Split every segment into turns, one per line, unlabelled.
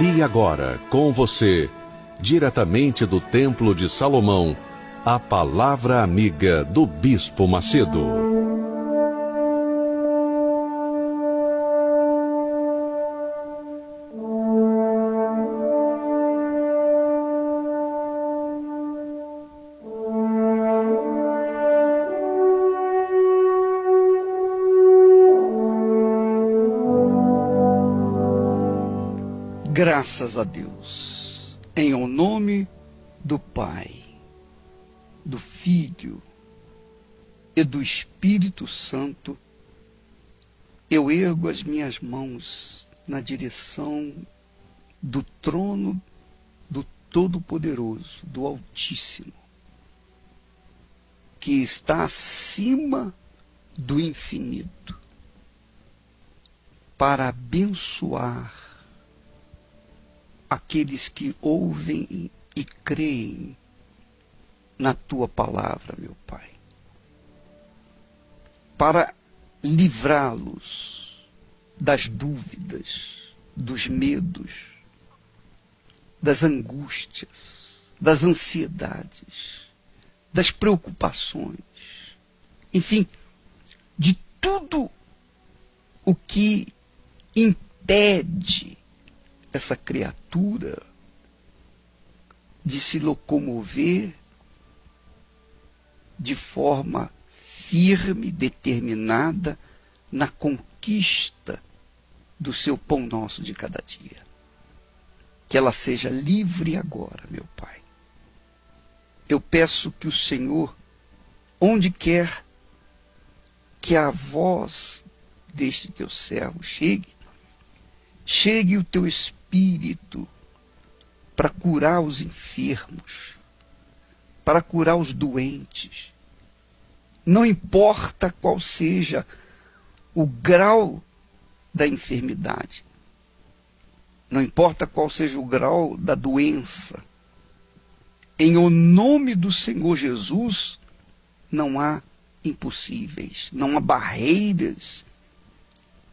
E agora, com você, diretamente do Templo de Salomão, a Palavra Amiga do Bispo Macedo.
Graças a Deus, em o nome do Pai, do Filho e do Espírito Santo, eu ergo as minhas mãos na direção do trono do Todo-Poderoso, do Altíssimo, que está acima do infinito, para abençoar aqueles que ouvem e creem na tua palavra, meu Pai, para livrá-los das dúvidas, dos medos, das angústias, das ansiedades, das preocupações, enfim, de tudo o que impede essa criatura de se locomover de forma firme, determinada na conquista do seu pão nosso de cada dia. Que ela seja livre agora, meu Pai. Eu peço que o Senhor, onde quer que a voz deste teu servo chegue o teu Espírito para curar os enfermos, para curar os doentes. Não importa qual seja o grau da enfermidade, não importa qual seja o grau da doença, em o nome do Senhor Jesus, não há impossíveis, não há barreiras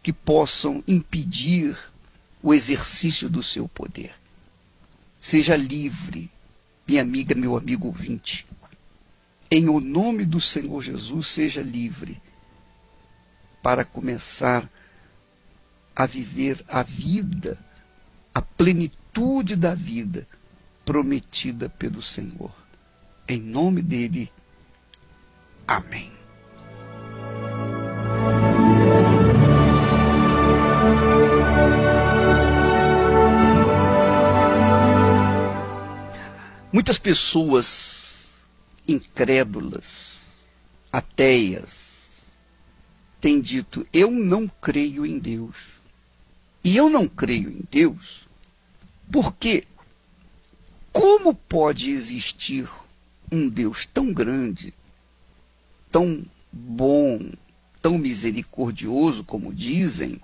que possam impedir o exercício do seu poder. Seja livre, minha amiga, meu amigo ouvinte. Em o nome do Senhor Jesus, seja livre para começar a viver a vida, a plenitude da vida prometida pelo Senhor. Em nome dele, amém. Muitas pessoas incrédulas, ateias, têm dito: eu não creio em Deus. E eu não creio em Deus porque como pode existir um Deus tão grande, tão bom, tão misericordioso como dizem,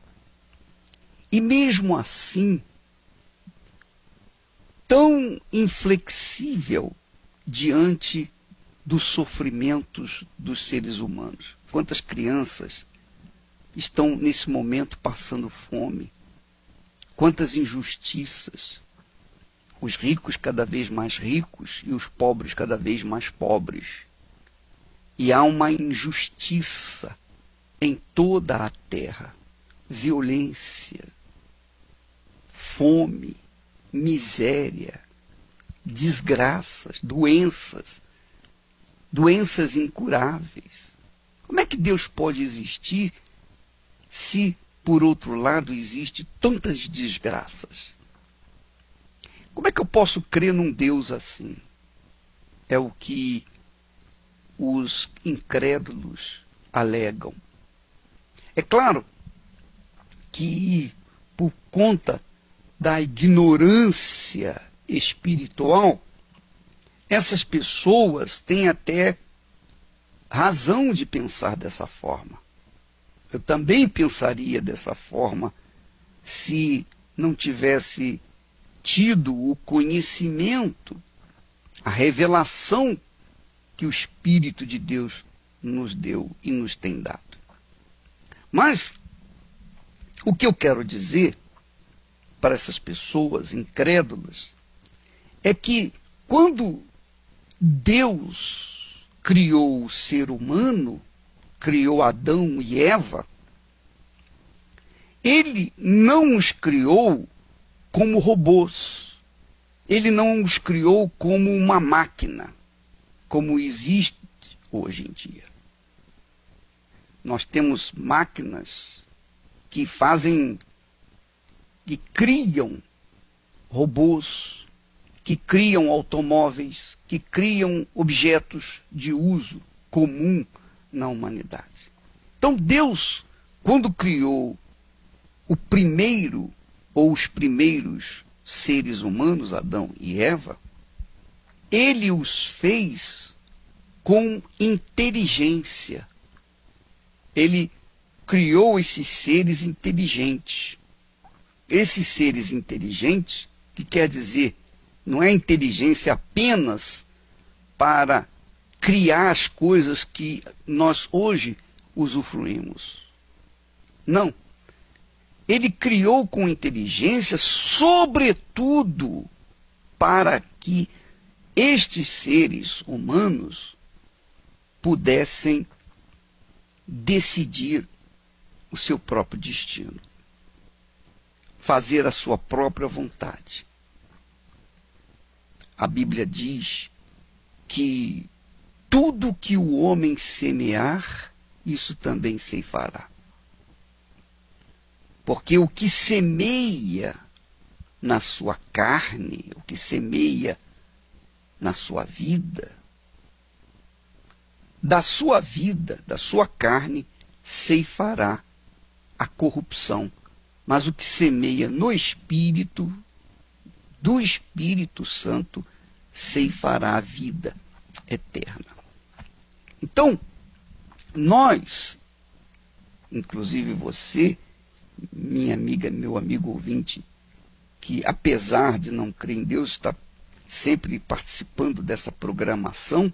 e mesmo assim tão inflexível diante dos sofrimentos dos seres humanos? Quantas crianças estão nesse momento passando fome? Quantas injustiças? Os ricos cada vez mais ricos e os pobres cada vez mais pobres. E há uma injustiça em toda a terra. Violência, fome, miséria, desgraças, doenças incuráveis. Como é que Deus pode existir se, por outro lado, existe tantas desgraças? Como é que eu posso crer num Deus assim? É o que os incrédulos alegam. É claro que, por conta da ignorância espiritual, essas pessoas têm até razão de pensar dessa forma. Eu também pensaria dessa forma se não tivesse tido o conhecimento, a revelação que o Espírito de Deus nos deu e nos tem dado. Mas o que eu quero dizer para essas pessoas incrédulas é que quando Deus criou o ser humano, criou Adão e Eva, ele não os criou como robôs. Ele não os criou como uma máquina, como existe hoje em dia. Nós temos máquinas que criam robôs, que criam automóveis, que criam objetos de uso comum na humanidade. Então Deus, quando criou o primeiro ou os primeiros seres humanos, Adão e Eva, ele os fez com inteligência. Ele criou esses seres inteligentes. Esses seres inteligentes, que quer dizer, não é inteligência apenas para criar as coisas que nós hoje usufruímos. Não. Ele criou com inteligência, sobretudo, para que estes seres humanos pudessem decidir o seu próprio destino, fazer a sua própria vontade. A Bíblia diz que tudo que o homem semear, isso também ceifará. Porque o que semeia na sua carne, o que semeia na sua vida, da sua carne, ceifará a corrupção. Mas o que semeia no Espírito, do Espírito Santo, ceifará a vida eterna. Então, nós, inclusive você, minha amiga, meu amigo ouvinte, que apesar de não crer em Deus, está sempre participando dessa programação,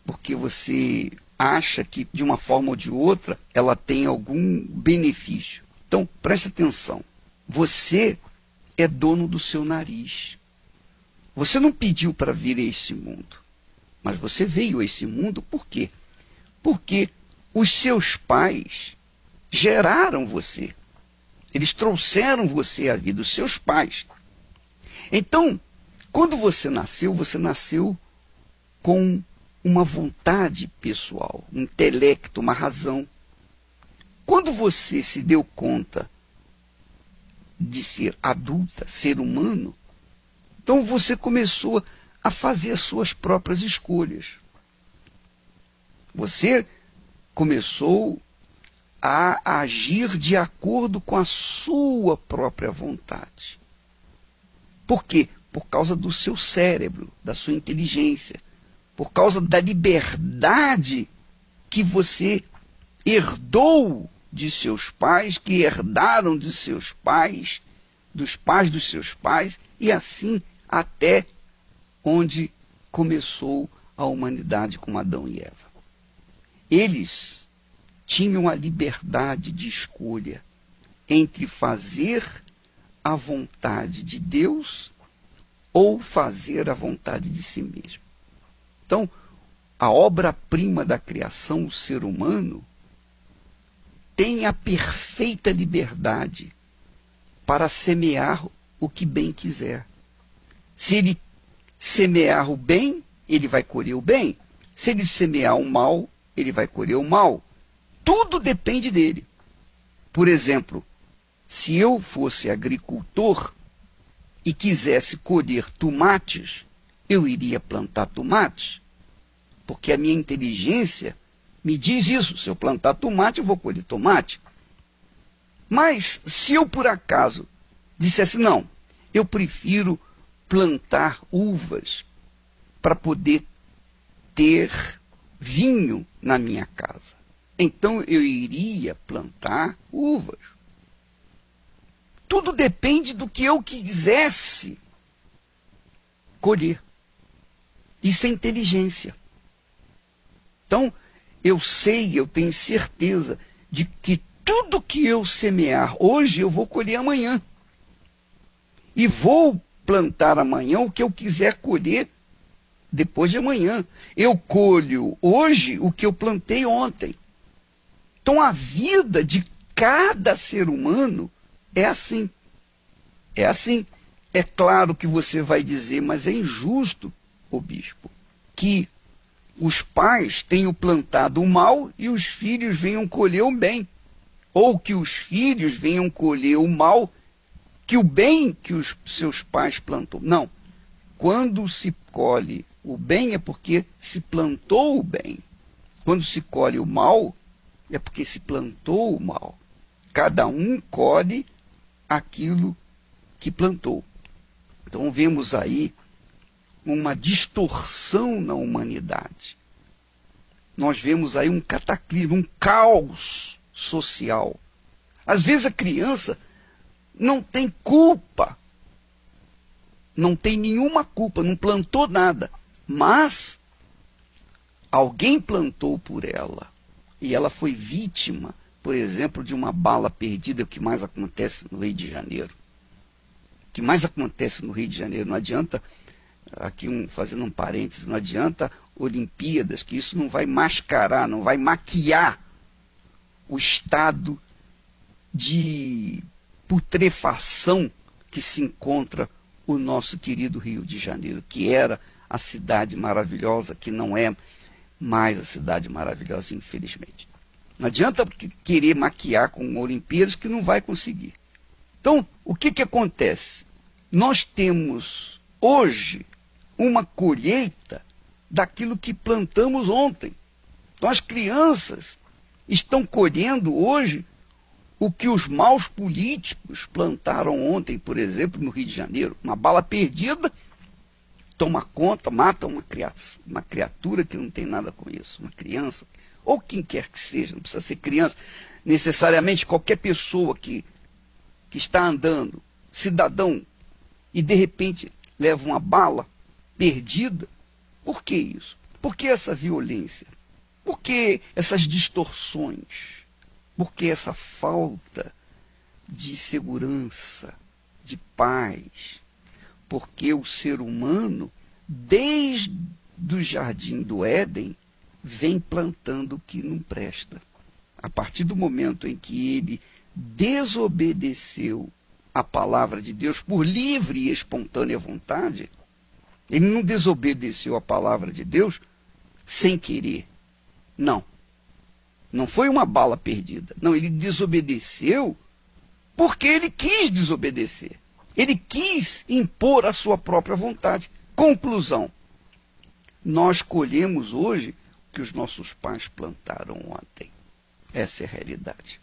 porque você acha que, de uma forma ou de outra, ela tem algum benefício. Então, preste atenção. Você é dono do seu nariz. Você não pediu para vir a esse mundo, mas você veio a esse mundo por quê? Porque os seus pais geraram você. Eles trouxeram você à vida, os seus pais. Então, quando você nasceu com uma vontade pessoal, um intelecto, uma razão. Quando você se deu conta de ser adulta, ser humano, então você começou a fazer as suas próprias escolhas. Você começou a agir de acordo com a sua própria vontade. Por quê? Por causa do seu cérebro, da sua inteligência, por causa da liberdade que você herdou de seus pais, que herdaram de seus pais, dos pais dos seus pais, e assim até onde começou a humanidade com Adão e Eva. Eles tinham a liberdade de escolha entre fazer a vontade de Deus ou fazer a vontade de si mesmo. Então, a obra-prima da criação, o ser humano, tem a perfeita liberdade para semear o que bem quiser. Se ele semear o bem, ele vai colher o bem. Se ele semear o mal, ele vai colher o mal. Tudo depende dele. Por exemplo, se eu fosse agricultor e quisesse colher tomates, eu iria plantar tomates, porque a minha inteligência me diz isso. Se eu plantar tomate, eu vou colher tomate. Mas se eu por acaso dissesse, não, eu prefiro plantar uvas para poder ter vinho na minha casa, então eu iria plantar uvas. Tudo depende do que eu quisesse colher. Isso é inteligência. Então, eu tenho certeza de que tudo que eu semear hoje, eu vou colher amanhã. e vou plantar amanhã o que eu quiser colher depois de amanhã. Eu colho hoje o que eu plantei ontem. Então a vida de cada ser humano é assim. É assim. É claro que você vai dizer, mas é injusto, ô bispo, que os pais tenham plantado o mal e os filhos venham colher o bem. Ou que os filhos venham colher o mal, que o bem que os seus pais plantou. Não. Quando se colhe o bem é porque se plantou o bem. Quando se colhe o mal é porque se plantou o mal. Cada um colhe aquilo que plantou. Então vemos aí uma distorção na humanidade. Nós vemos aí um cataclismo, um caos social. Às vezes a criança não tem culpa, não tem nenhuma culpa, não plantou nada, mas alguém plantou por ela e ela foi vítima, por exemplo, de uma bala perdida, o que mais acontece no Rio de Janeiro. O que mais acontece no Rio de Janeiro, não adianta, aqui fazendo um parênteses, não adianta Olimpíadas, que isso não vai mascarar, não vai maquiar o estado de putrefação que se encontra o nosso querido Rio de Janeiro, que era a cidade maravilhosa, que não é mais a cidade maravilhosa, infelizmente. Não adianta querer maquiar com Olimpíadas, que não vai conseguir. Então, o que acontece? Nós temos hoje uma colheita daquilo que plantamos ontem. Então, as crianças estão colhendo hoje o que os maus políticos plantaram ontem, por exemplo, no Rio de Janeiro. Uma bala perdida, toma conta, mata uma criatura que não tem nada com isso, uma criança, ou quem quer que seja, não precisa ser criança, necessariamente qualquer pessoa que está andando, cidadão, e de repente leva uma bala perdida. Por que isso? Por que essa violência? Por que essas distorções? Por que essa falta de segurança, de paz? Porque o ser humano, desde o jardim do Éden, vem plantando o que não presta. A partir do momento em que ele desobedeceu a palavra de Deus por livre e espontânea vontade, ele não desobedeceu a palavra de Deus sem querer. Não. Não foi uma bala perdida. Não, ele desobedeceu porque ele quis desobedecer. Ele quis impor a sua própria vontade. Conclusão. Nós colhemos hoje o que os nossos pais plantaram ontem. Essa é a realidade.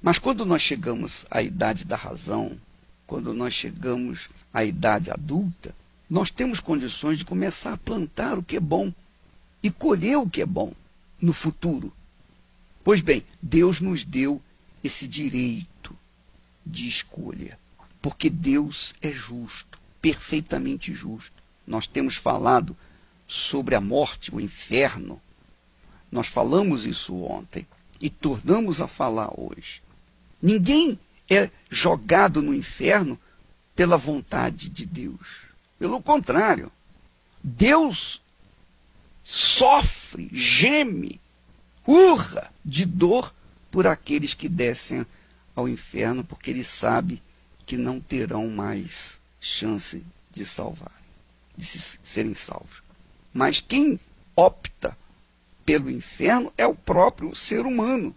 Mas quando nós chegamos à idade da razão, quando nós chegamos à idade adulta, nós temos condições de começar a plantar o que é bom e colher o que é bom no futuro. Pois bem, Deus nos deu esse direito de escolha, porque Deus é justo, perfeitamente justo. Nós temos falado sobre a morte, o inferno. Nós falamos isso ontem e tornamos a falar hoje. Ninguém é jogado no inferno pela vontade de Deus. Pelo contrário, Deus sofre, geme, urra de dor por aqueles que descem ao inferno, porque ele sabe que não terão mais chance de salvar, de serem salvos. Mas quem opta pelo inferno é o próprio ser humano,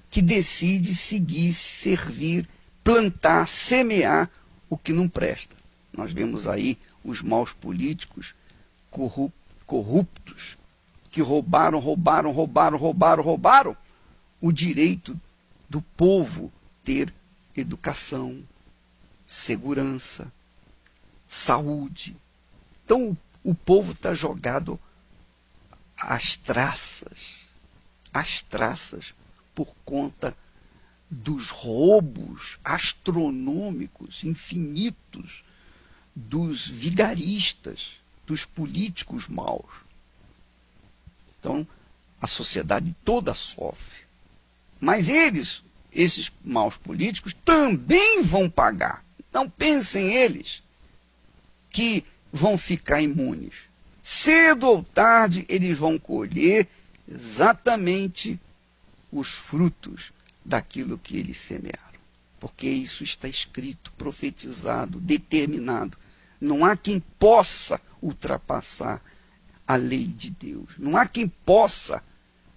que decide seguir, servir, plantar, semear o que não presta. Nós vemos aí os maus políticos corruptos, que roubaram o direito do povo ter educação, segurança, saúde. Então o povo está jogado às traças, por conta dos roubos astronômicos, infinitos, dos vigaristas, dos políticos maus. Então, a sociedade toda sofre. Mas esses maus políticos, também vão pagar. Não pensem eles que vão ficar imunes. Cedo ou tarde, eles vão colher exatamente os frutos daquilo que eles semearam. Porque isso está escrito, profetizado, determinado. Não há quem possa ultrapassar a lei de Deus. Não há quem possa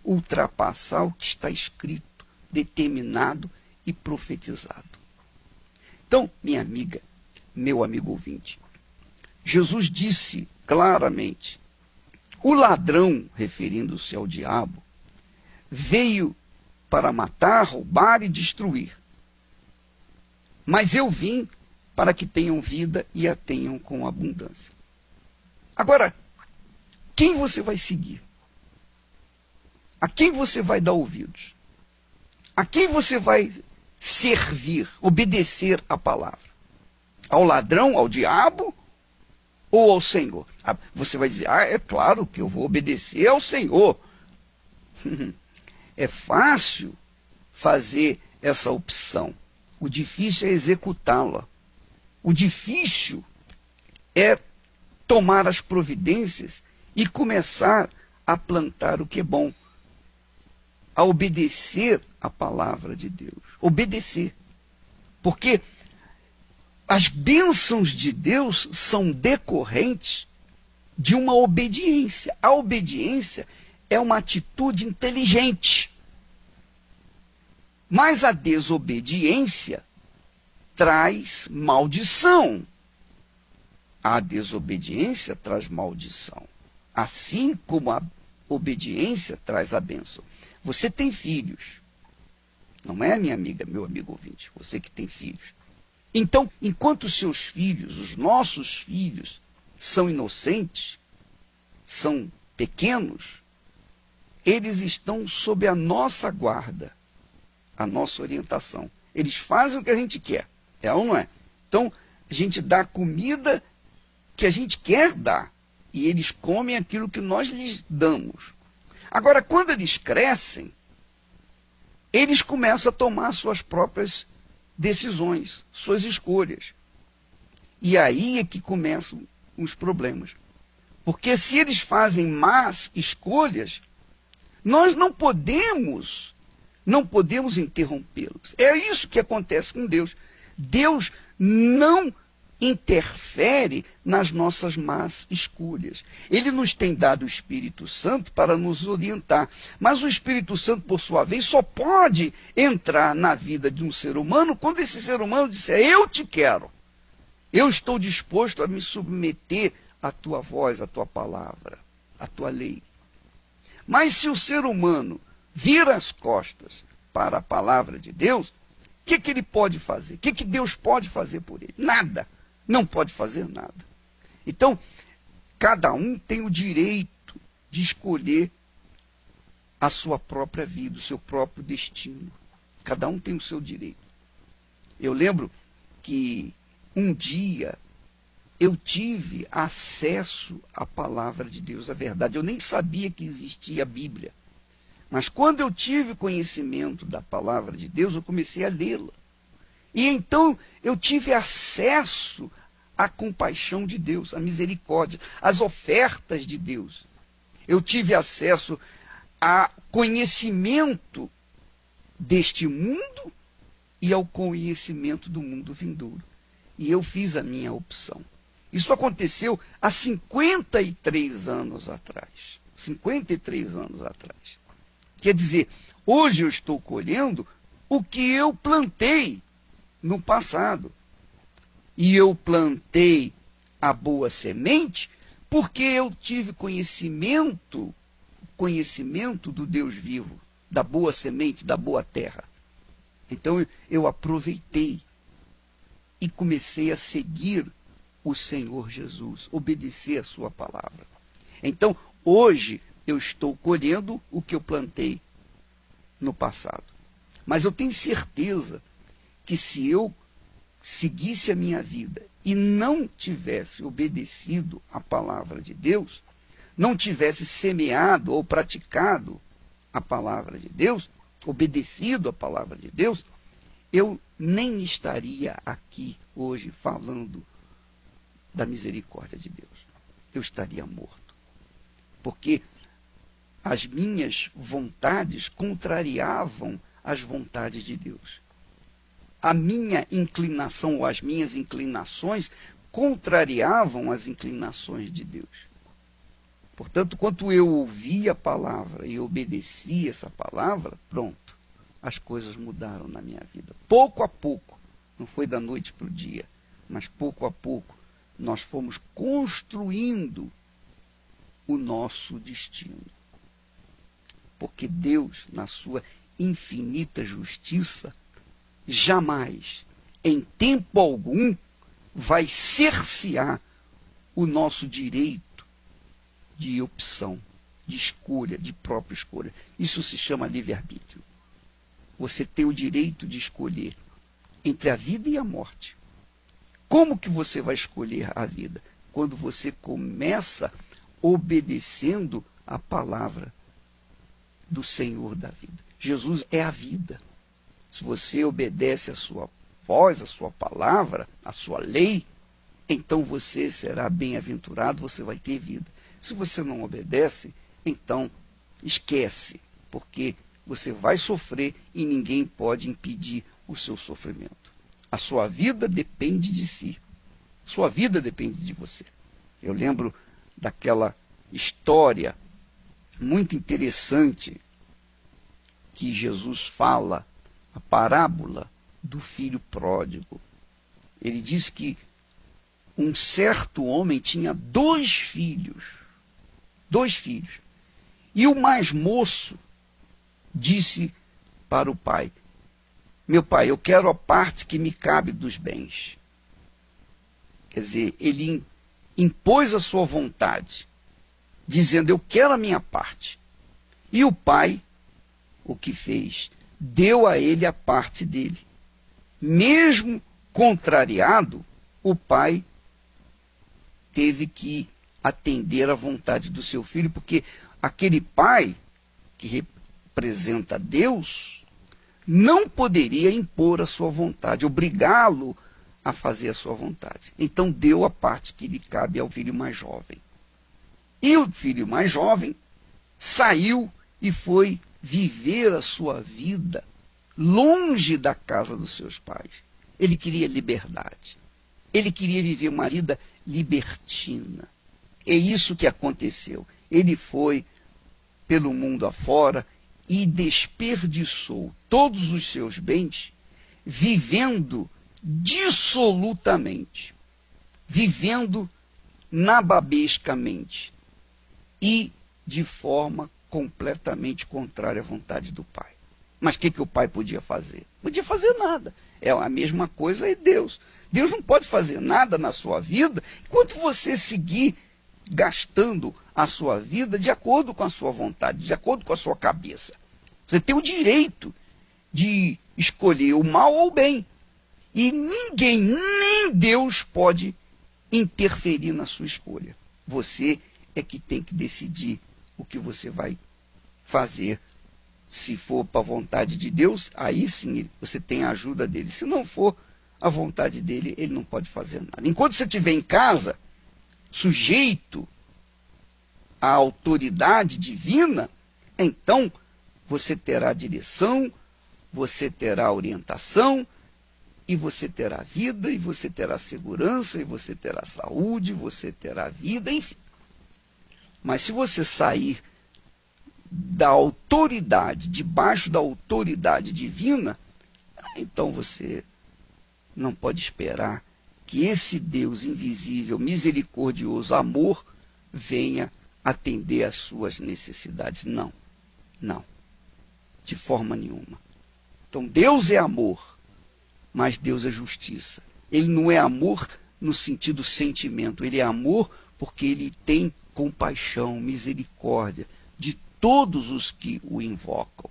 ultrapassar o que está escrito, determinado e profetizado. Então, minha amiga, meu amigo ouvinte, Jesus disse claramente: o ladrão, referindo-se ao diabo, veio para matar, roubar e destruir. Mas eu vim para que tenham vida e a tenham com abundância. Agora, quem você vai seguir? A quem você vai dar ouvidos? A quem você vai servir, obedecer a palavra? Ao ladrão, ao diabo ou ao Senhor? Você vai dizer: é claro que eu vou obedecer ao Senhor. É fácil fazer essa opção. O difícil é executá-la. O difícil é tomar as providências e começar a plantar o que é bom. A obedecer a palavra de Deus. Obedecer. Porque as bênçãos de Deus são decorrentes de uma obediência. A obediência é uma atitude inteligente. Mas a desobediência traz maldição. A desobediência traz maldição. Assim como a obediência traz a bênção. Você tem filhos. Não é, minha amiga, meu amigo ouvinte? Você que tem filhos. Então, enquanto os seus filhos, os nossos filhos, são inocentes, são pequenos, eles estão sob a nossa guarda, a nossa orientação. Eles fazem o que a gente quer. É ou não é? Então, a gente dá a comida que a gente quer dar. E eles comem aquilo que nós lhes damos. Agora, quando eles crescem, eles começam a tomar suas próprias decisões, suas escolhas. E aí é que começam os problemas. Porque se eles fazem más escolhas, nós não podemos interrompê-los. É isso que acontece com Deus. Deus não interfere nas nossas más escolhas. Ele nos tem dado o Espírito Santo para nos orientar. Mas o Espírito Santo, por sua vez, só pode entrar na vida de um ser humano quando esse ser humano disser: eu te quero. Eu estou disposto a me submeter à tua voz, à tua palavra, à tua lei. Mas se o ser humano vira as costas para a palavra de Deus, o que ele pode fazer? O que Deus pode fazer por ele? Nada. Não pode fazer nada. Então, cada um tem o direito de escolher a sua própria vida, o seu próprio destino. Cada um tem o seu direito. Eu lembro que um dia eu tive acesso à palavra de Deus, a verdade. Eu nem sabia que existia a Bíblia. Mas quando eu tive conhecimento da palavra de Deus, eu comecei a lê-la. E então eu tive acesso à compaixão de Deus, à misericórdia, às ofertas de Deus. Eu tive acesso a conhecimento deste mundo e ao conhecimento do mundo vindouro. E eu fiz a minha opção. Isso aconteceu há 53 anos atrás. 53 anos atrás. Quer dizer, hoje eu estou colhendo o que eu plantei no passado. E eu plantei a boa semente porque eu tive conhecimento do Deus vivo, da boa semente, da boa terra. Então eu aproveitei e comecei a seguir o Senhor Jesus, obedecer a sua palavra. Então, hoje eu estou colhendo o que eu plantei no passado. Mas eu tenho certeza que se eu seguisse a minha vida e não tivesse obedecido a palavra de Deus, não tivesse semeado ou praticado a palavra de Deus, obedecido a palavra de Deus, eu nem estaria aqui hoje falando da misericórdia de Deus. Eu estaria morto. Porque as minhas vontades contrariavam as vontades de Deus. A minha inclinação ou as minhas inclinações contrariavam as inclinações de Deus. Portanto, quando eu ouvi a palavra e obedeci essa palavra, pronto, as coisas mudaram na minha vida. Pouco a pouco, não foi da noite para o dia, mas pouco a pouco, nós fomos construindo o nosso destino. Porque Deus, na sua infinita justiça, jamais, em tempo algum, vai cercear o nosso direito de opção, de escolha, de própria escolha. Isso se chama livre-arbítrio. Você tem o direito de escolher entre a vida e a morte. Como que você vai escolher a vida? Quando você começa obedecendo a palavra do Senhor da vida. Jesus é a vida. Se você obedece a sua voz, a sua palavra, a sua lei, então você será bem-aventurado, você vai ter vida. Se você não obedece, então esquece, porque você vai sofrer e ninguém pode impedir o seu sofrimento. A sua vida depende de si. Sua vida depende de você. Eu lembro daquela história muito interessante que Jesus fala, a parábola do filho pródigo. Ele diz que um certo homem tinha dois filhos. E o mais moço disse para o pai: meu pai, eu quero a parte que me cabe dos bens. Quer dizer, ele impôs a sua vontade, dizendo: eu quero a minha parte. E o pai, o que fez? Deu a ele a parte dele. Mesmo contrariado, o pai teve que atender à vontade do seu filho, porque aquele pai, que representa Deus, não poderia impor a sua vontade, obrigá-lo a fazer a sua vontade. Então deu a parte que lhe cabe ao filho mais jovem. E o filho mais jovem saiu e foi viver a sua vida longe da casa dos seus pais. Ele queria liberdade. Ele queria viver uma vida libertina. É isso que aconteceu. Ele foi pelo mundo afora e desperdiçou todos os seus bens vivendo dissolutamente, vivendo nababescamente e de forma completamente contrária à vontade do pai. Mas o que o pai podia fazer? Podia fazer nada. É a mesma coisa é Deus. Deus não pode fazer nada na sua vida enquanto você seguir gastando a sua vida de acordo com a sua vontade, de acordo com a sua cabeça. Você tem o direito de escolher o mal ou o bem. E ninguém, nem Deus, pode interferir na sua escolha. Você é que tem que decidir o que você vai fazer. Se for para a vontade de Deus, aí sim você tem a ajuda dele. Se não for a vontade dele, ele não pode fazer nada. Enquanto você estiver em casa, sujeito à autoridade divina, então você terá direção, você terá orientação, e você terá vida, e você terá segurança, e você terá saúde, você terá vida, enfim. Mas se você sair da autoridade, debaixo da autoridade divina, então você não pode esperar que esse Deus invisível, misericordioso, amor, venha atender às suas necessidades. Não, não, de forma nenhuma. Então Deus é amor, mas Deus é justiça. Ele não é amor no sentido sentimento, ele é amor porque ele tem compaixão, misericórdia de todos os que o invocam.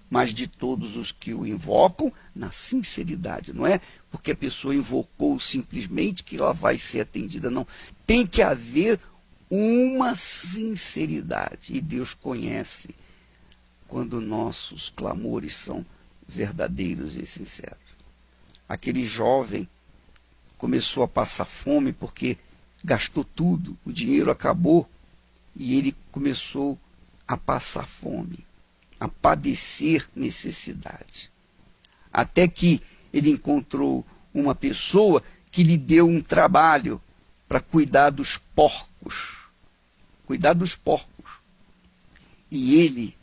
Mas de todos os que o invocam na sinceridade. Não é porque a pessoa invocou simplesmente que ela vai ser atendida. Não. Tem que haver uma sinceridade. E Deus conhece quando nossos clamores são verdadeiros e sinceros. Aquele jovem começou a passar fome porque gastou tudo, o dinheiro acabou e ele começou a passar fome, a padecer necessidade. Até que ele encontrou uma pessoa que lhe deu um trabalho para cuidar dos porcos. Cuidar dos porcos. E ele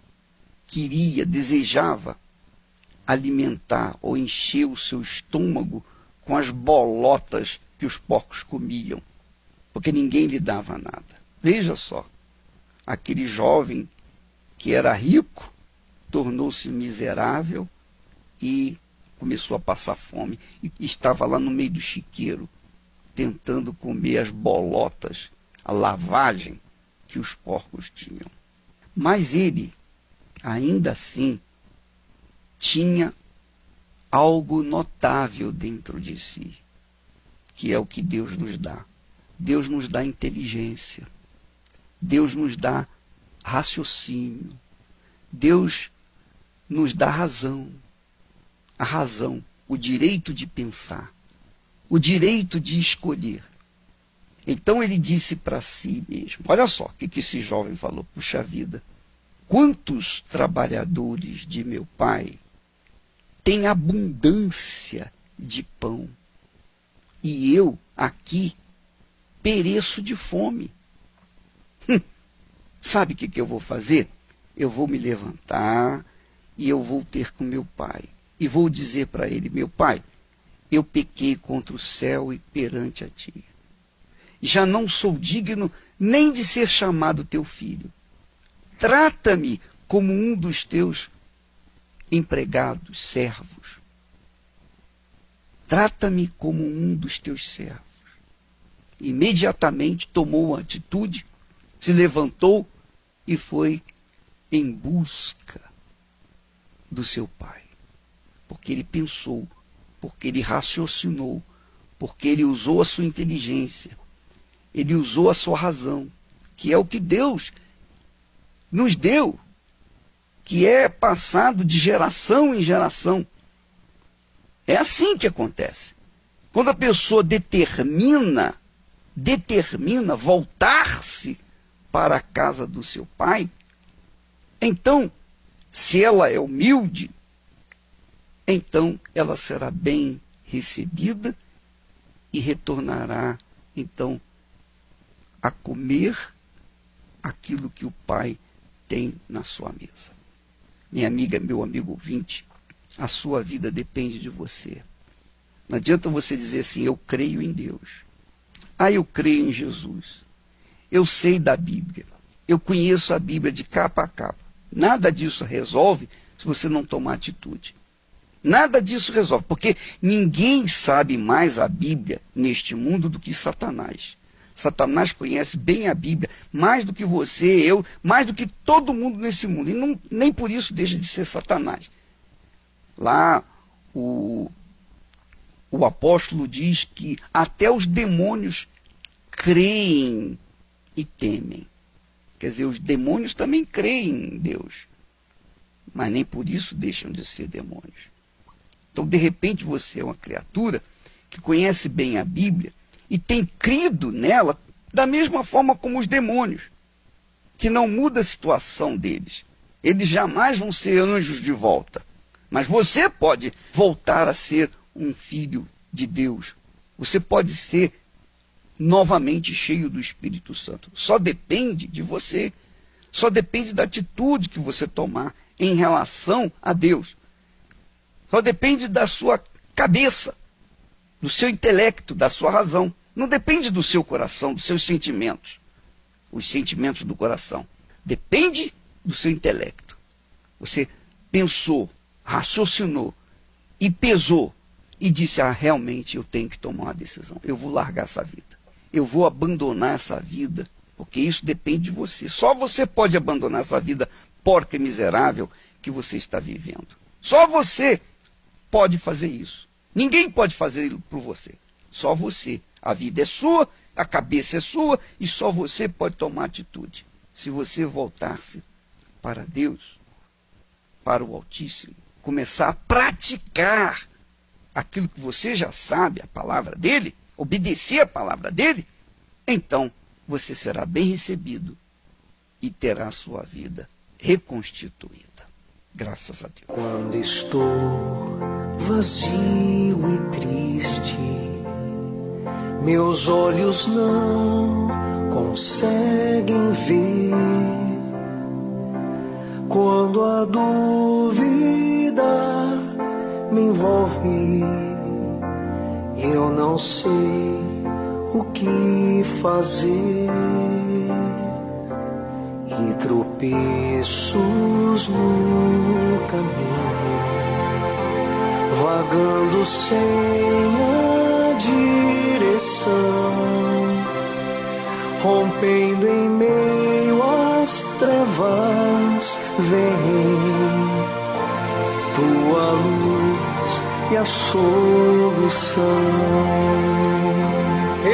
desejava alimentar ou encher o seu estômago com as bolotas que os porcos comiam, porque ninguém lhe dava nada. Veja só, aquele jovem que era rico tornou-se miserável e começou a passar fome. E estava lá no meio do chiqueiro, tentando comer as bolotas, a lavagem que os porcos tinham. Mas ele, ainda assim, tinha algo notável dentro de si, que é o que Deus nos dá. Deus nos dá inteligência. Deus nos dá raciocínio. Deus nos dá razão. A razão, o direito de pensar, o direito de escolher. Então ele disse para si mesmo, olha só o que esse jovem falou, puxa vida, quantos trabalhadores de meu pai têm abundância de pão, e eu aqui pereço de fome. Sabe o que eu vou fazer? Eu vou me levantar e eu vou ter com meu pai. E vou dizer para ele, meu pai, eu pequei contra o céu e perante a ti. Já não sou digno nem de ser chamado teu filho. Trata-me como um dos teus empregados, servos. Trata-me como um dos teus servos. Imediatamente tomou a atitude, se levantou e foi em busca do seu pai. Porque ele pensou, porque ele raciocinou, porque ele usou a sua inteligência, ele usou a sua razão, que é o que Deus nos deu, que é passado de geração em geração. É assim que acontece. Quando a pessoa determina voltar-se para a casa do seu pai, então, se ela é humilde, então ela será bem recebida e retornará, então, a comer aquilo que o pai tem na sua mesa. Minha amiga, meu amigo ouvinte, a sua vida depende de você. Não adianta você dizer assim, eu creio em Deus. Eu creio em Jesus. Eu sei da Bíblia. Eu conheço a Bíblia de capa a capa. Nada disso resolve se você não tomar atitude. Nada disso resolve, porque ninguém sabe mais a Bíblia neste mundo do que Satanás. Satanás conhece bem a Bíblia, mais do que você, eu, mais do que todo mundo nesse mundo. E não, nem por isso deixa de ser Satanás. Lá, o apóstolo diz que até os demônios creem e temem. Quer dizer, os demônios também creem em Deus, mas nem por isso deixam de ser demônios. Então, de repente, você é uma criatura que conhece bem a Bíblia e tem crido nela da mesma forma como os demônios, que não muda a situação deles. Eles jamais vão ser anjos de volta. Mas você pode voltar a ser um filho de Deus. Você pode ser novamente cheio do Espírito Santo. Só depende de você. Só depende da atitude que você tomar em relação a Deus. Só depende da sua cabeça, do seu intelecto, da sua razão. Não depende do seu coração, dos seus sentimentos. Os sentimentos do coração. Depende do seu intelecto. Você pensou, raciocinou e pesou e disse, realmente eu tenho que tomar uma decisão. Eu vou largar essa vida. Eu vou abandonar essa vida, porque isso depende de você. Só você pode abandonar essa vida porca e miserável que você está vivendo. Só você pode fazer isso. Ninguém pode fazer isso por você. Só você. A vida é sua, a cabeça é sua e só você pode tomar atitude. Se você voltar-se para Deus, para o Altíssimo, começar a praticar aquilo que você já sabe, a palavra dele, obedecer a palavra dele, então você será bem recebido e terá a sua vida reconstituída. Graças a Deus.
Quando estou vazio e triste, meus olhos não conseguem ver. Quando a dúvida me envolve, eu não sei o que fazer. E tropeços no caminho, vagando sem a direção, rompendo em meio às trevas, vem tua luz e a solução.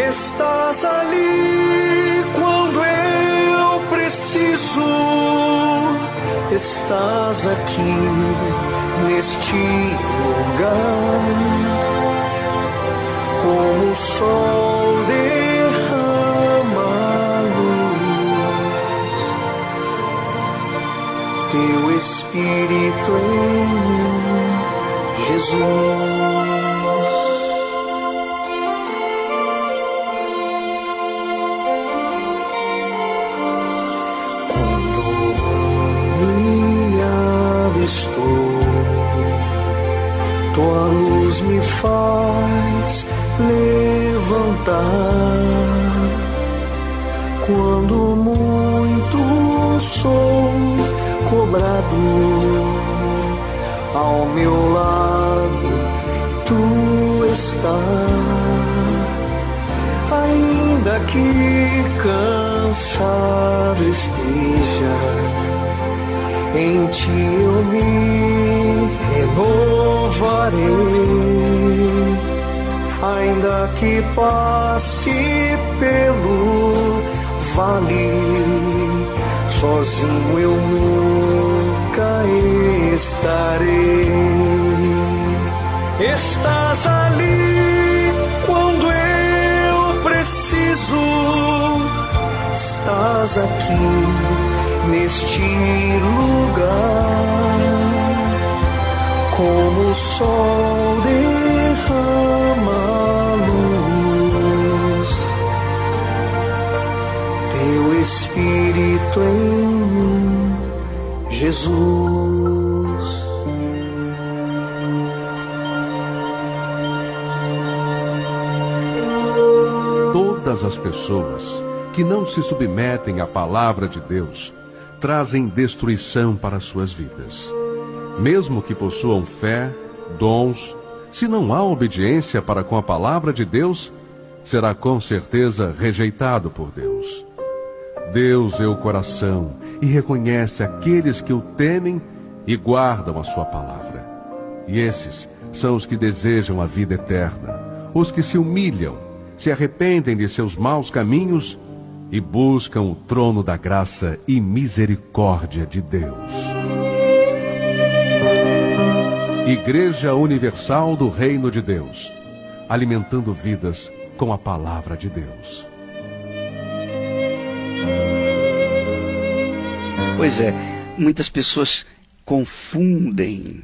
Estás ali quando eu preciso, estás aqui neste lugar, como o sol derrama a luz, teu Espírito em mim, Jesus. Tua luz me faz levantar quando muito sou cobrado. Ao meu lado tu estás, ainda que cansado esteja, em ti eu me renovarei, ainda que passe pelo vale, sozinho eu nunca estarei. Estás ali quando eu preciso, estás aqui neste lugar, como o sol derrama a luz, teu Espírito em mim, Jesus.
Todas as pessoas que não se submetem à palavra de Deus trazem destruição para suas vidas. Mesmo que possuam fé, dons, se não há obediência para com a palavra de Deus, será com certeza rejeitado por Deus. Deus vê o coração e reconhece aqueles que o temem e guardam a sua palavra. E esses são os que desejam a vida eterna, os que se humilham, se arrependem de seus maus caminhos e buscam o trono da graça e misericórdia de Deus. Igreja Universal do Reino de Deus, alimentando vidas com a palavra de Deus.
Pois é, muitas pessoas confundem,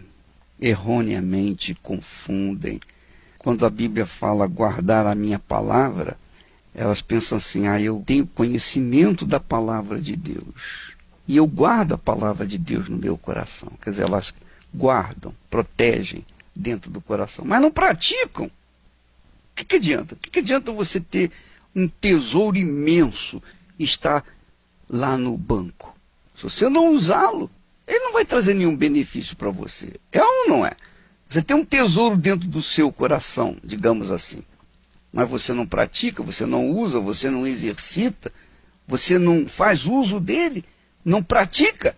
erroneamente confundem. Quando a Bíblia fala guardar a minha palavra, elas pensam assim, eu tenho conhecimento da palavra de Deus. E eu guardo a palavra de Deus no meu coração. Quer dizer, elas guardam, protegem dentro do coração, mas não praticam. O que adianta? O que adianta você ter um tesouro imenso e estar lá no banco? Se você não usá-lo, ele não vai trazer nenhum benefício para você. É ou não é? Você tem um tesouro dentro do seu coração, digamos assim, mas você não pratica, você não usa, você não exercita, você não faz uso dele, não pratica.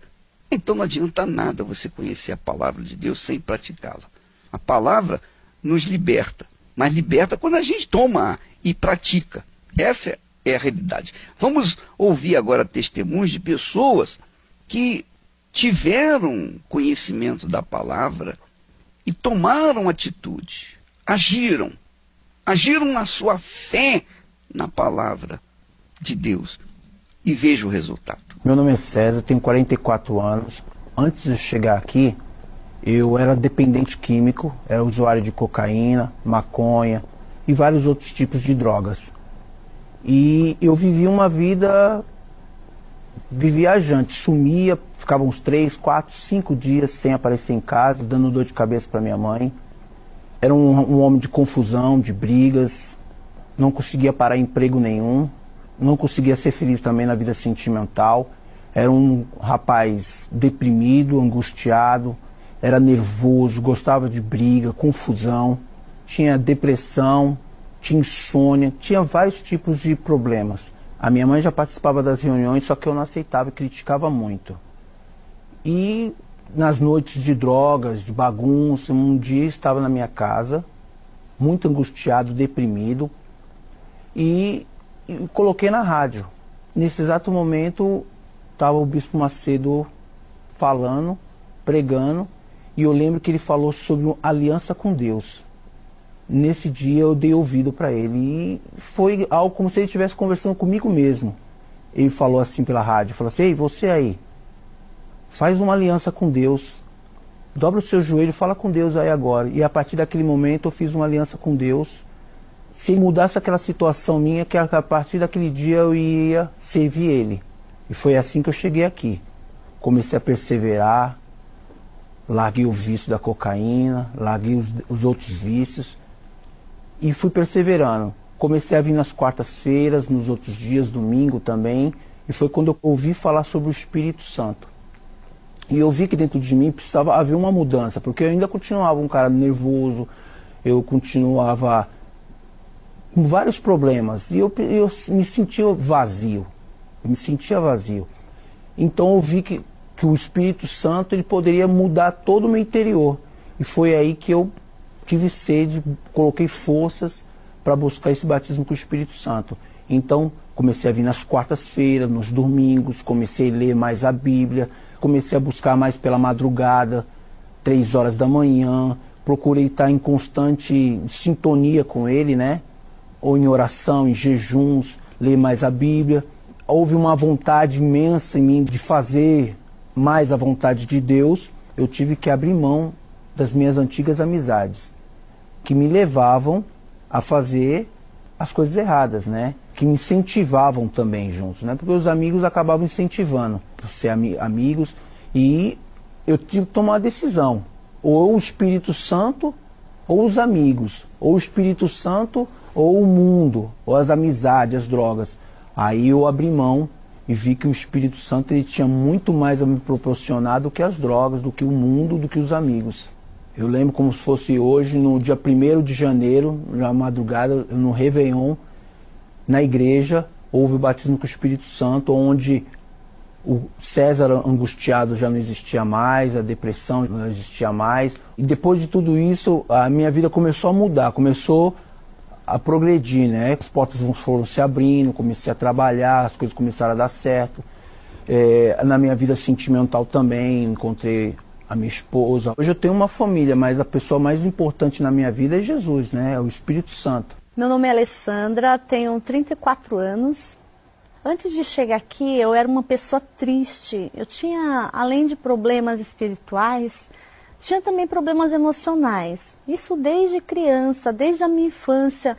Então não adianta nada você conhecer a palavra de Deus sem praticá-la. A palavra nos liberta, mas liberta quando a gente toma e pratica. Essa é a realidade. Vamos ouvir agora testemunhos de pessoas que tiveram conhecimento da palavra e tomaram atitude, agiram na sua fé na palavra de Deus. E veja o resultado.
Meu nome é César, tenho 44 anos. Antes de chegar aqui, eu era dependente químico, era usuário de cocaína, maconha e vários outros tipos de drogas. E eu vivia uma vida viajante, sumia, ficava uns 3, 4, 5 dias sem aparecer em casa, dando dor de cabeça para minha mãe. Era um homem de confusão, de brigas, não conseguia parar emprego nenhum, não conseguia ser feliz também na vida sentimental. Era um rapaz deprimido, angustiado, era nervoso, gostava de briga, confusão, tinha depressão, tinha insônia, tinha vários tipos de problemas. A minha mãe já participava das reuniões, só que eu não aceitava e criticava muito. E nas noites de drogas, de bagunça, um dia estava na minha casa, muito angustiado, deprimido, e coloquei na rádio. Nesse exato momento estava o Bispo Macedo falando, pregando, e eu lembro que ele falou sobre uma aliança com Deus. Nesse dia eu dei ouvido para ele e foi algo como se ele estivesse conversando comigo mesmo. Ele falou assim pela rádio, falou assim: ei, você aí, faz uma aliança com Deus, dobra o seu joelho, fala com Deus aí agora. E a partir daquele momento eu fiz uma aliança com Deus. Se mudasse aquela situação minha, que a partir daquele dia eu ia servir Ele. E foi assim que eu cheguei aqui. Comecei a perseverar, larguei o vício da cocaína, larguei os outros vícios e fui perseverando. Comecei a vir nas quartas-feiras, nos outros dias, domingo também, e foi quando eu ouvi falar sobre o Espírito Santo. E eu vi que dentro de mim precisava haver uma mudança, porque eu ainda continuava um cara nervoso, eu continuava com vários problemas, e eu me sentia vazio. Então eu vi que o Espírito Santo ele poderia mudar todo o meu interior. E foi aí que eu tive sede, coloquei forças para buscar esse batismo com o Espírito Santo. Então comecei a vir nas quartas-feiras, nos domingos, comecei a ler mais a Bíblia, comecei a buscar mais pela madrugada, 3 horas da manhã, procurei estar em constante sintonia com Ele, né? Ou em oração, em jejuns, ler mais a Bíblia. Houve uma vontade imensa em mim de fazer mais a vontade de Deus. Eu tive que abrir mão das minhas antigas amizades, que me levavam a fazer as coisas erradas, né? Que me incentivavam também juntos, né? Porque os amigos acabavam incentivando por ser amigos, e eu tive que tomar uma decisão: ou o Espírito Santo ou os amigos, ou o Espírito Santo ou o mundo, ou as amizades, as drogas. Aí eu abri mão e vi que o Espírito Santo ele tinha muito mais a me proporcionar do que as drogas, do que o mundo, do que os amigos. Eu lembro como se fosse hoje, no dia 1º de janeiro, na madrugada, no Réveillon, na igreja, houve o batismo com o Espírito Santo, onde o César angustiado já não existia mais, a depressão não existia mais. E depois de tudo isso, a minha vida começou a mudar, começou a progredir, né? As portas foram se abrindo, comecei a trabalhar, as coisas começaram a dar certo. Na minha vida sentimental também, encontrei a minha esposa. Hoje eu tenho uma família, mas a pessoa mais importante na minha vida é Jesus, né? É o Espírito Santo.
Meu nome é Alessandra, tenho 34 anos. Antes de chegar aqui, eu era uma pessoa triste. Eu tinha, além de problemas espirituais, tinha também problemas emocionais. Isso desde criança, desde a minha infância.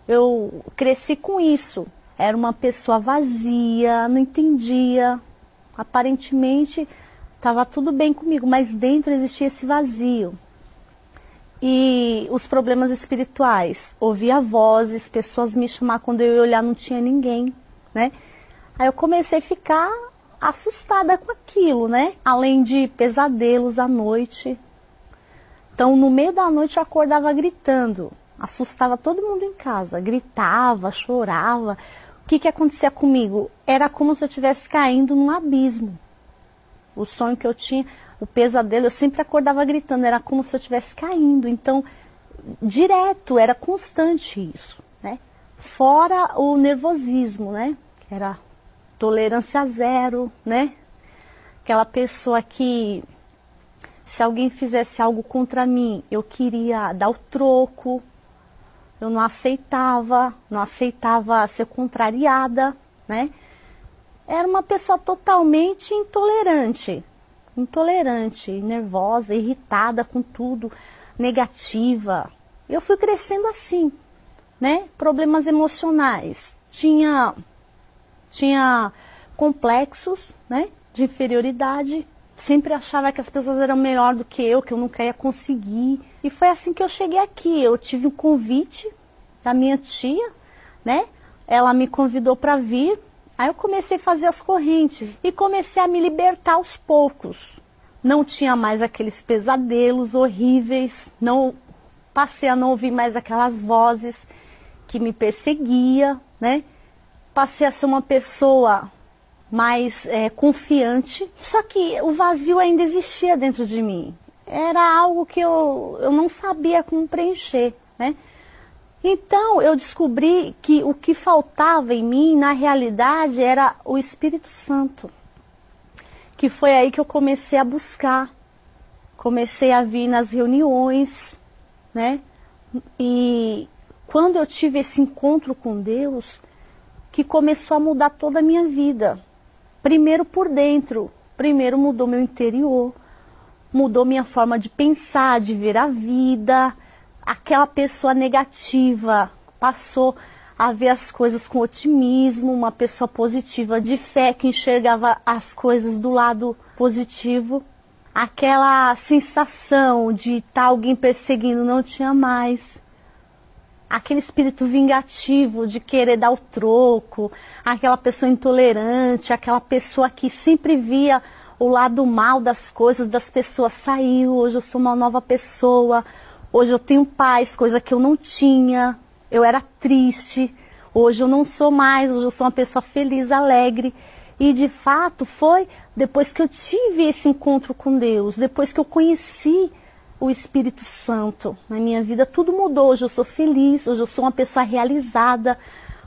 Eu cresci com isso. Era uma pessoa vazia, não entendia. Aparentemente estava tudo bem comigo, mas dentro existia esse vazio. E os problemas espirituais. Ouvia vozes, pessoas me chamar, quando eu ia olhar não tinha ninguém, né? Aí eu comecei a ficar assustada com aquilo, né? Além de pesadelos à noite. Então, no meio da noite eu acordava gritando. Assustava todo mundo em casa. Gritava, chorava. O que acontecia comigo? Era como se eu estivesse caindo num abismo. O sonho que eu tinha, o pesadelo, eu sempre acordava gritando. Era como se eu estivesse caindo. Então, direto, era constante isso, né? Fora o nervosismo, né? Que era tolerância zero, né? Aquela pessoa que, se alguém fizesse algo contra mim, eu queria dar o troco. Eu não aceitava ser contrariada, né? Era uma pessoa totalmente intolerante, nervosa, irritada com tudo, negativa. Eu fui crescendo assim, né? Problemas emocionais. Tinha complexos, né? De inferioridade. Sempre achava que as pessoas eram melhor do que eu nunca ia conseguir. E foi assim que eu cheguei aqui. Eu tive um convite da minha tia, né? Ela me convidou para vir. Aí eu comecei a fazer as correntes e comecei a me libertar aos poucos. Não tinha mais aqueles pesadelos horríveis, passei a não ouvir mais aquelas vozes que me perseguia, né? Passei a ser uma pessoa mais confiante. Só que o vazio ainda existia dentro de mim. Era algo que eu não sabia como preencher, né? Então eu descobri que o que faltava em mim, na realidade, era o Espírito Santo. Que foi aí que eu comecei a buscar. Comecei a vir nas reuniões, né? E quando eu tive esse encontro com Deus, que começou a mudar toda a minha vida. Primeiro por dentro, primeiro mudou meu interior, mudou minha forma de pensar, de ver a vida. Aquela pessoa negativa passou a ver as coisas com otimismo, uma pessoa positiva de fé que enxergava as coisas do lado positivo. Aquela sensação de estar alguém perseguindo não tinha mais. Aquele espírito vingativo de querer dar o troco, aquela pessoa intolerante, aquela pessoa que sempre via o lado mal das coisas, das pessoas, saiu. Hoje eu sou uma nova pessoa. Hoje eu tenho paz, coisa que eu não tinha. Eu era triste. Hoje eu não sou mais. Hoje eu sou uma pessoa feliz, alegre. E de fato foi depois que eu tive esse encontro com Deus, depois que eu conheci o Espírito Santo na minha vida, tudo mudou. Hoje eu sou feliz, hoje eu sou uma pessoa realizada.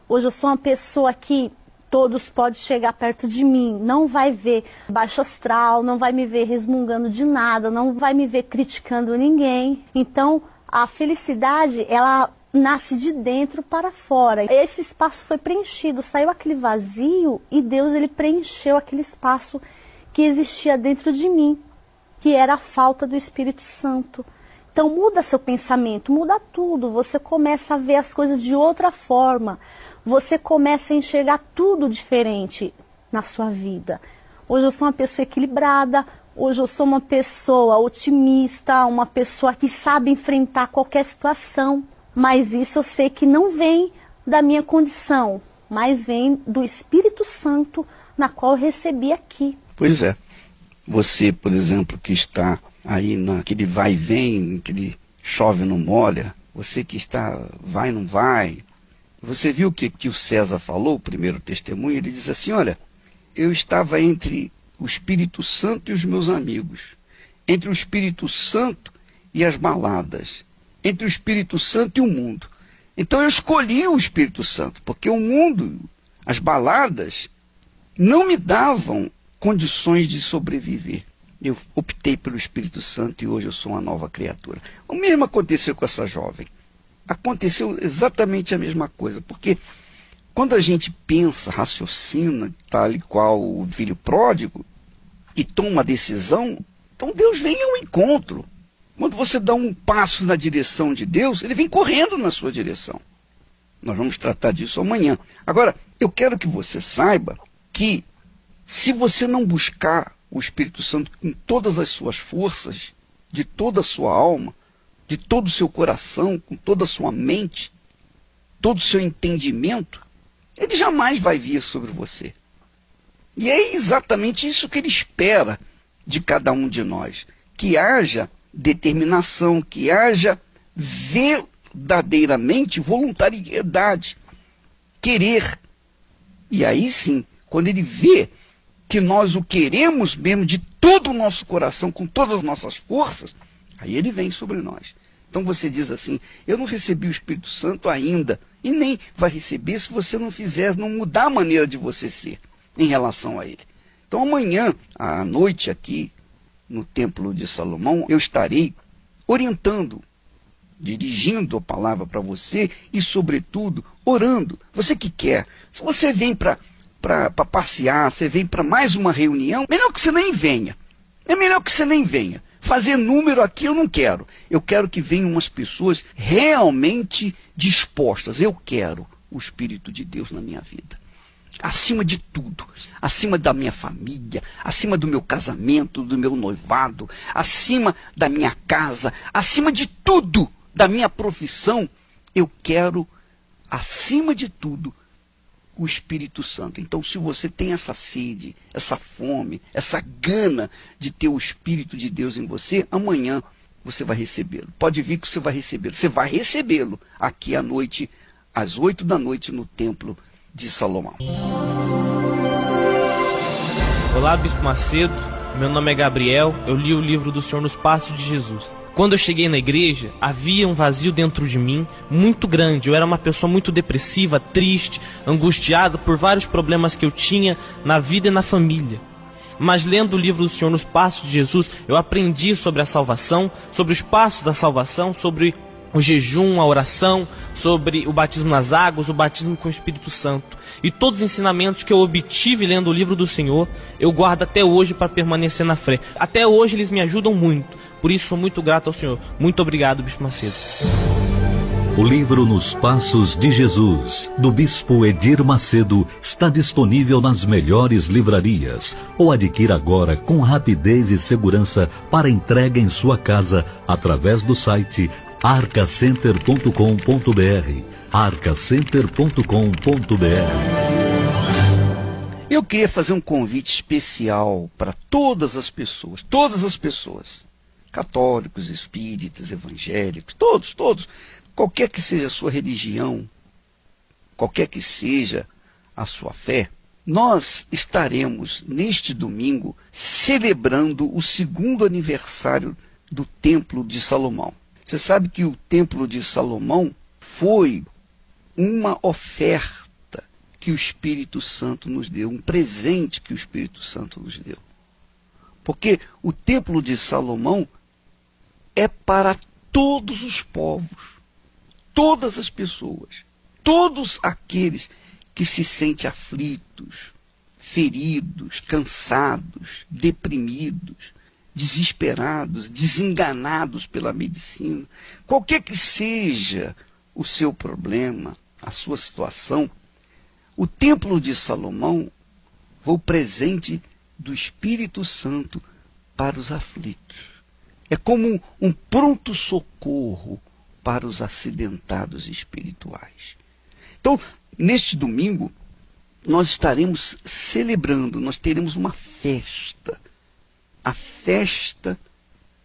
Hoje eu sou uma pessoa que todos podem chegar perto de mim, não vai ver baixo astral, não vai me ver resmungando de nada, não vai me ver criticando ninguém. Então, a felicidade, ela nasce de dentro para fora. Esse espaço foi preenchido, saiu aquele vazio e Deus, ele preencheu aquele espaço que existia dentro de mim, que era a falta do Espírito Santo. Então, muda seu pensamento, muda tudo. Você começa a ver as coisas de outra forma. Você começa a enxergar tudo diferente na sua vida. Hoje eu sou uma pessoa equilibrada, hoje eu sou uma pessoa otimista, uma pessoa que sabe enfrentar qualquer situação. Mas isso eu sei que não vem da minha condição, mas vem do Espírito Santo na qual eu recebi aqui.
Pois é. Você, por exemplo, que está aí naquele vai e vem, aquele chove não molha, você que está vai não vai. Você viu o que o César falou, o primeiro testemunho? Ele diz assim, olha, eu estava entre o Espírito Santo e os meus amigos, entre o Espírito Santo e as baladas, entre o Espírito Santo e o mundo. Então eu escolhi o Espírito Santo, porque o mundo, as baladas, não me davam condições de sobreviver. Eu optei pelo Espírito Santo e hoje eu sou uma nova criatura. O mesmo aconteceu com essa jovem. Aconteceu exatamente a mesma coisa, porque quando a gente pensa, raciocina, tal e qual o filho pródigo, e toma uma decisão, então Deus vem ao encontro. Quando você dá um passo na direção de Deus, ele vem correndo na sua direção. Nós vamos tratar disso amanhã. Agora, eu quero que você saiba que se você não buscar o Espírito Santo com todas as suas forças, de toda a sua alma, de todo o seu coração, com toda a sua mente, todo o seu entendimento, ele jamais vai vir sobre você. E é exatamente isso que ele espera de cada um de nós. Que haja determinação, que haja verdadeiramente voluntariedade, querer. E aí sim, quando ele vê que nós o queremos mesmo de todo o nosso coração, com todas as nossas forças, aí ele vem sobre nós. Então você diz assim, eu não recebi o Espírito Santo ainda, e nem vai receber se você não fizer, não mudar a maneira de você ser em relação a ele. Então amanhã, à noite aqui, no Templo de Salomão, eu estarei orientando, dirigindo a palavra para você e, sobretudo, orando. Você que quer, se você vem para passear, você vem para mais uma reunião, melhor que você nem venha. É melhor que você nem venha. Fazer número aqui eu não quero. Eu quero que venham umas pessoas realmente dispostas. Eu quero o Espírito de Deus na minha vida. Acima de tudo, acima da minha família, acima do meu casamento, do meu noivado, acima da minha casa, acima de tudo, da minha profissão, eu quero, acima de tudo, o Espírito Santo. Então, se você tem essa sede, essa fome, essa gana de ter o Espírito de Deus em você, amanhã você vai recebê-lo. Pode vir que você vai recebê-lo. Você vai recebê-lo aqui à noite, às 8 da noite, no Templo de Salomão.
Olá, Bispo Macedo. Meu nome é Gabriel. Eu li o livro do Senhor nos Passos de Jesus. Quando eu cheguei na igreja, havia um vazio dentro de mim muito grande. Eu era uma pessoa muito depressiva, triste, angustiada por vários problemas que eu tinha na vida e na família. Mas lendo o livro do Senhor nos Passos de Jesus, eu aprendi sobre a salvação, sobre os passos da salvação, sobre o jejum, a oração, sobre o batismo nas águas, o batismo com o Espírito Santo. E todos os ensinamentos que eu obtive lendo o livro do Senhor, eu guardo até hoje para permanecer na fé. Até hoje eles me ajudam muito. Por isso sou muito grato ao Senhor. Muito obrigado, Bispo Macedo.
O livro Nos Passos de Jesus, do Bispo Edir Macedo, está disponível nas melhores livrarias. Ou adquira agora com rapidez e segurança para entrega em sua casa através do site arcacenter.com.br. arcacenter.com.br.
Eu queria fazer um convite especial para todas as pessoas, católicos, espíritas, evangélicos, todos, qualquer que seja a sua religião, qualquer que seja a sua fé, nós estaremos neste domingo celebrando o 2º aniversário do Templo de Salomão. Você sabe que o Templo de Salomão foi uma oferta que o Espírito Santo nos deu, um presente que o Espírito Santo nos deu. Porque o Templo de Salomão é para todos os povos, todas as pessoas, todos aqueles que se sentem aflitos, feridos, cansados, deprimidos, desesperados, desenganados pela medicina. Qualquer que seja o seu problema, a sua situação, o Templo de Salomão foi o presente do Espírito Santo para os aflitos. É como um pronto socorro para os acidentados espirituais. Então, neste domingo, nós estaremos celebrando, nós teremos uma festa, a festa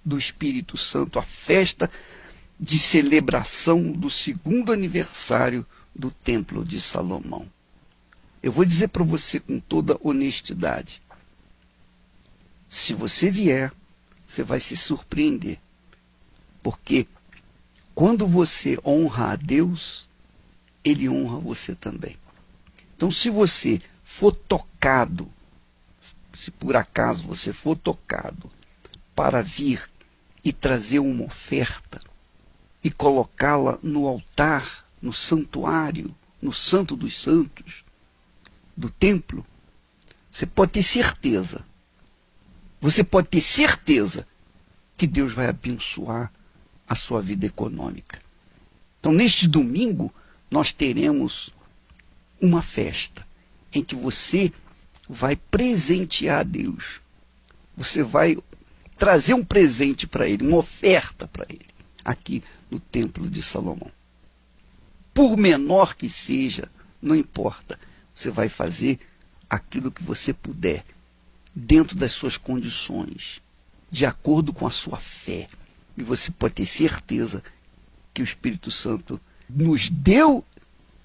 do Espírito Santo, a festa de celebração do 2º aniversário do Templo de Salomão. Eu vou dizer para você com toda honestidade, se você vier, você vai se surpreender, porque quando você honra a Deus, Ele honra você também. Então, se você for tocado, se por acaso você for tocado para vir e trazer uma oferta e colocá-la no altar, no santuário, no Santo dos Santos do templo, você pode ter certeza que Deus vai abençoar a sua vida econômica. Então, neste domingo, nós teremos uma festa em que você vai presentear a Deus. Você vai trazer um presente para Ele, uma oferta para Ele, aqui no Templo de Salomão. Por menor que seja, não importa. Você vai fazer aquilo que você puder, dentro das suas condições, de acordo com a sua fé. E você pode ter certeza que o Espírito Santo nos deu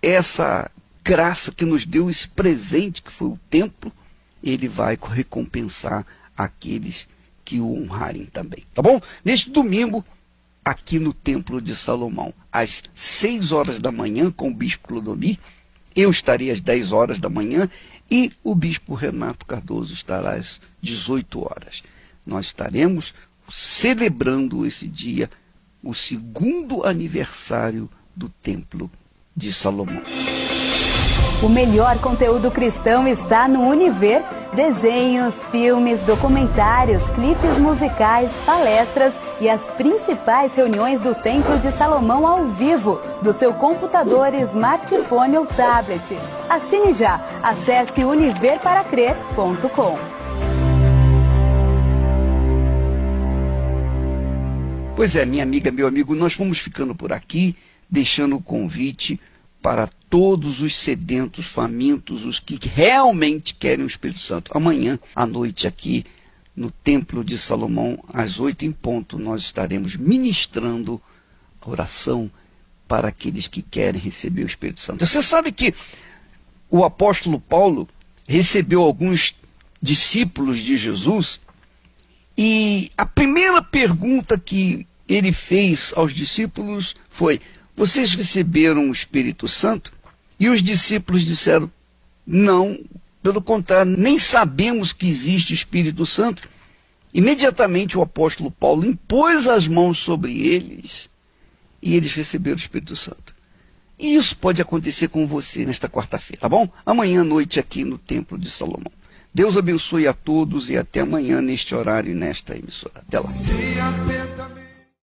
essa graça, que nos deu esse presente que foi o templo. Ele vai recompensar aqueles que o honrarem também. Tá bom? Neste domingo, aqui no Templo de Salomão, às 6 horas da manhã, com o Bispo Clodomir, eu estarei às 10 horas da manhã, e o bispo Renato Cardoso estará às 18 horas. Nós estaremos celebrando esse dia, o 2º aniversário do Templo de Salomão.
O melhor conteúdo cristão está no Univer. Desenhos, filmes, documentários, clipes musicais, palestras e as principais reuniões do Templo de Salomão ao vivo, do seu computador, smartphone ou tablet. Assine já. Acesse univerparacrer.com.
Pois é, minha amiga, meu amigo, nós vamos ficando por aqui, deixando o convite para todos os sedentos, famintos, os que realmente querem o Espírito Santo. Amanhã à noite aqui no Templo de Salomão, às 8 em ponto, nós estaremos ministrando a oração para aqueles que querem receber o Espírito Santo. Você sabe que o apóstolo Paulo recebeu alguns discípulos de Jesus e a primeira pergunta que ele fez aos discípulos foi: vocês receberam o Espírito Santo? E os discípulos disseram: não, pelo contrário, nem sabemos que existe Espírito Santo. Imediatamente o apóstolo Paulo impôs as mãos sobre eles e eles receberam o Espírito Santo. E isso pode acontecer com você nesta quarta-feira, tá bom? Amanhã à noite aqui no Templo de Salomão. Deus abençoe a todos e até amanhã neste horário e nesta emissora. Até lá.